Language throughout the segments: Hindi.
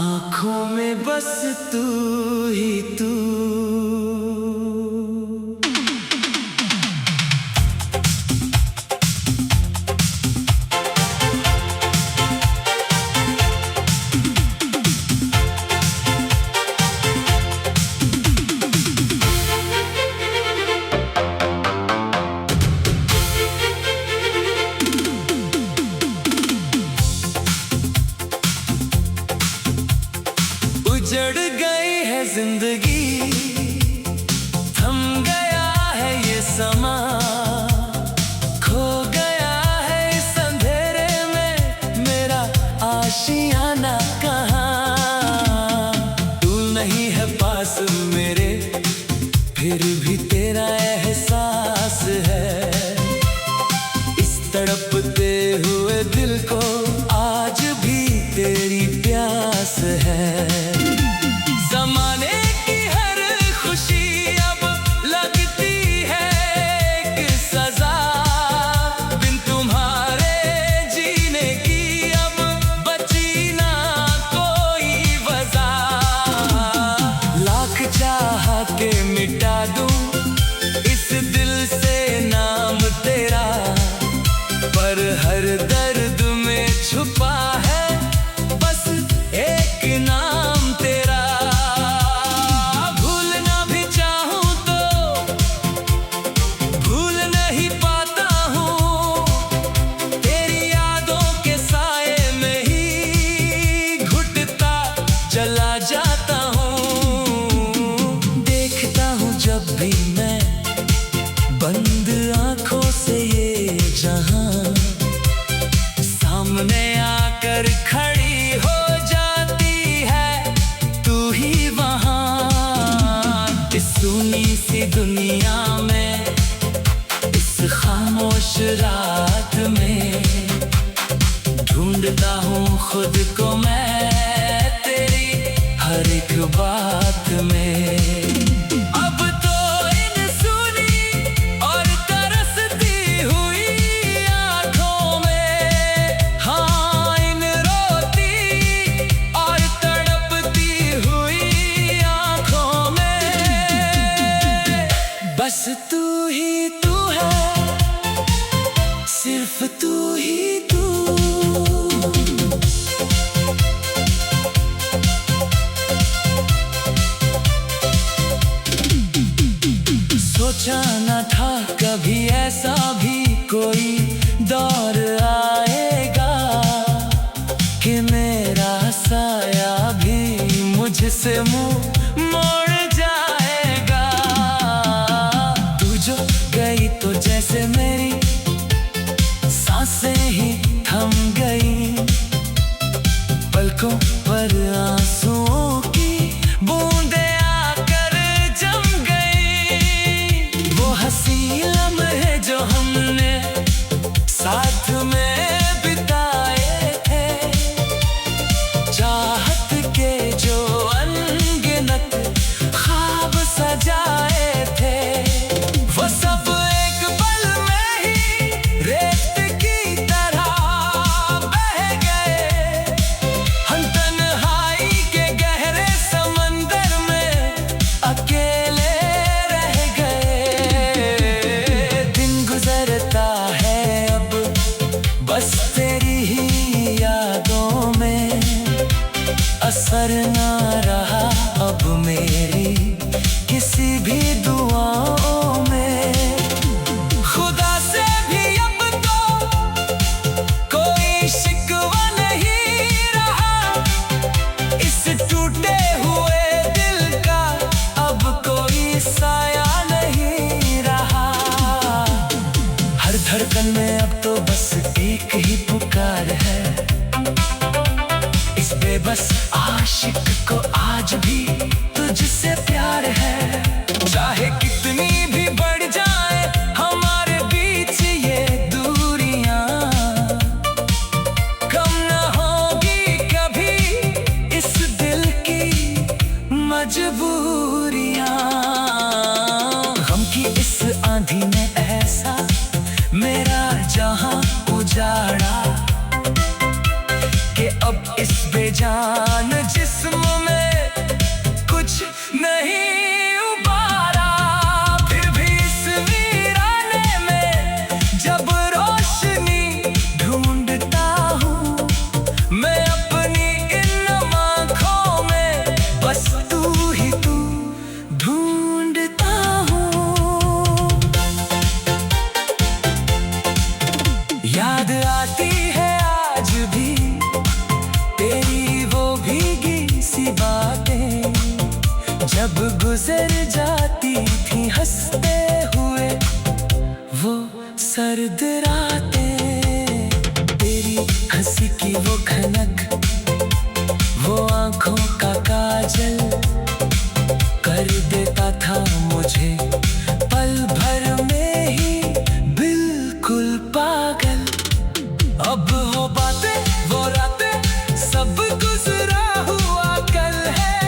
आँखों में बस तू ही तू। उजड़ गई है जिंदगी, थम गया है ये समा, खो गया है इस अंधेरे में मेरा आशियाना कहाँ। तू नहीं है पास मेरे, फिर भी तेरा एहसास है। इस तड़पते हुए दिल को आज भी तेरी प्यास है। ज़माने की हर खुशी अब लगती है एक सज़ा, बिन तुम्हारे जीने की अब बची ना कोई वजह। लाख चाह के मिटा दूं इस दिल से नाम तेरा, पर हर दर्द में छुपा है बस एक नाम तेरा। भूलना भी चाहूं तो भूल नहीं पाता हूँ, तेरी यादों के साए में ही घुटता चला जाता हूँ। देखता हूँ जब भी मैं बंद आँखों से ये जहां, सामने आकर खड़ी हो जाती है तू ही वहां। इस सुनी सी दुनिया में, इस खामोश रात में, ढूंढता हूँ खुद को मैं तेरी हर एक बात में। अब तो इन सुनी और तरसती हुई आँखों में, हाँ इन रोती और तड़पती हुई आँखों में, बस तू ही तू है, सिर्फ तू ही तू। सोचा न था कभी ऐसा भी कोई दौर आएगा कि मेरा साया भी मुझसे मुंह मोड़ जाएगा। तू जो गई तो जैसे मेरी सांसें ही थम गई, पलकों पर आंसुओं की बूंदें आकर जम गई। वो हंसी लम्हे जो हमने साथ में बिताए थे, चाहत के जो अनगिनत ख्वाब सजाए थे, वो सब एक पल में ही रेत की तरह बह गए। हम तन्हाई के गहरे समंदर में अकेले रह गए। दिन गुजरता है अब बस तेरी ही यादों में, असर ना रहा अब मेरी किसी भी दुआओं में। खुदा से भी अब तो कोई शिकवा नहीं रहा, इस टूटे हुए दिल का अब कोई साया नहीं रहा। हर धड़कन में अब तो बस एक ही पुकार है, इस बेबस आशिक को आज भी तुझसे प्यार है। चाहे कितनी भी बढ़ जाए हमारे बीच ये दूरियां, कम न होगी कभी इस दिल की मजबूरियां। गम की इस आंधी ने ऐसा मेरा जहां उजाड़ा कि अब इस बेजान जिस्म में कुछ नहीं उबारा, फिर भी इस वीराने में जब रोशनी ढूंढता हूँ मैं अपनी इन आँखों में, बस तू ही तू ढूंढता हूँ। याद आती है आज भी तेरी वो भीगी सी बातें, जब गुजर जाती थी हंसते हुए वो सर्द रातें। तेरी हंसी की वो खनक, वो आंखों का काजल कर देता था मुझे पल भर में ही बिल्कुल पागल। अब वो बातें वो रातें सब गुजरा हुआ कल है,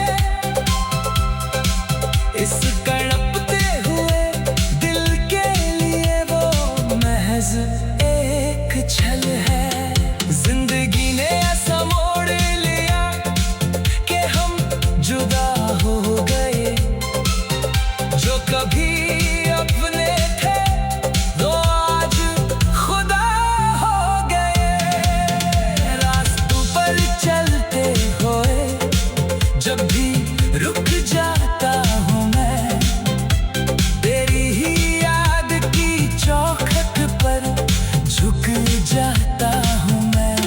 इस तड़पते हुए दिल के लिए वो महज एक छल है। जिंदगी ने ऐसा मोड़ लिया कि हम जुदा हो गए, जो कभी अपने थे वो आज खुदा हो गए। रास्तों पर चलते हुए जब भी रुक जाता हूँ मैं, तेरी ही याद की चौखट पर झुक जाता हूँ मैं।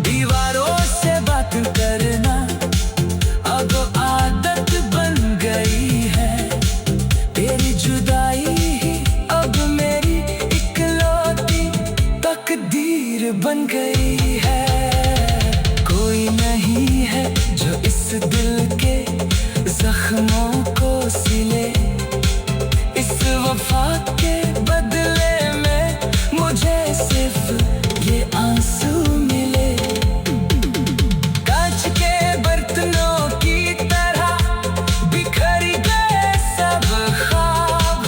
दीवारों से बात करना अब आदत बन गई है, तेरी जुदाई ही अब मेरी इकलौती तकदीर बन गई है। कोई नहीं है जो इस दिल के जख्मों को सिले, इस वफा के बदले में मुझे सिर्फ ये आंसू मिले। कांच के बर्तनों की तरह बिखर गए सब ख्वाब,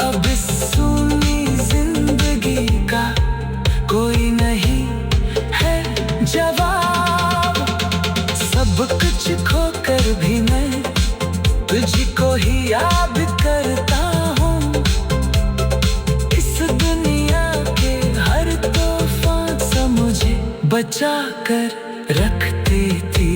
अब इस सूनी जिंदगी का कोई नहीं है जवाब। सब कुछ खोकर भी मैं तुझको ही याद करता हूँ, इस दुनिया के हर तूफान से मुझे बचा कर रखती थी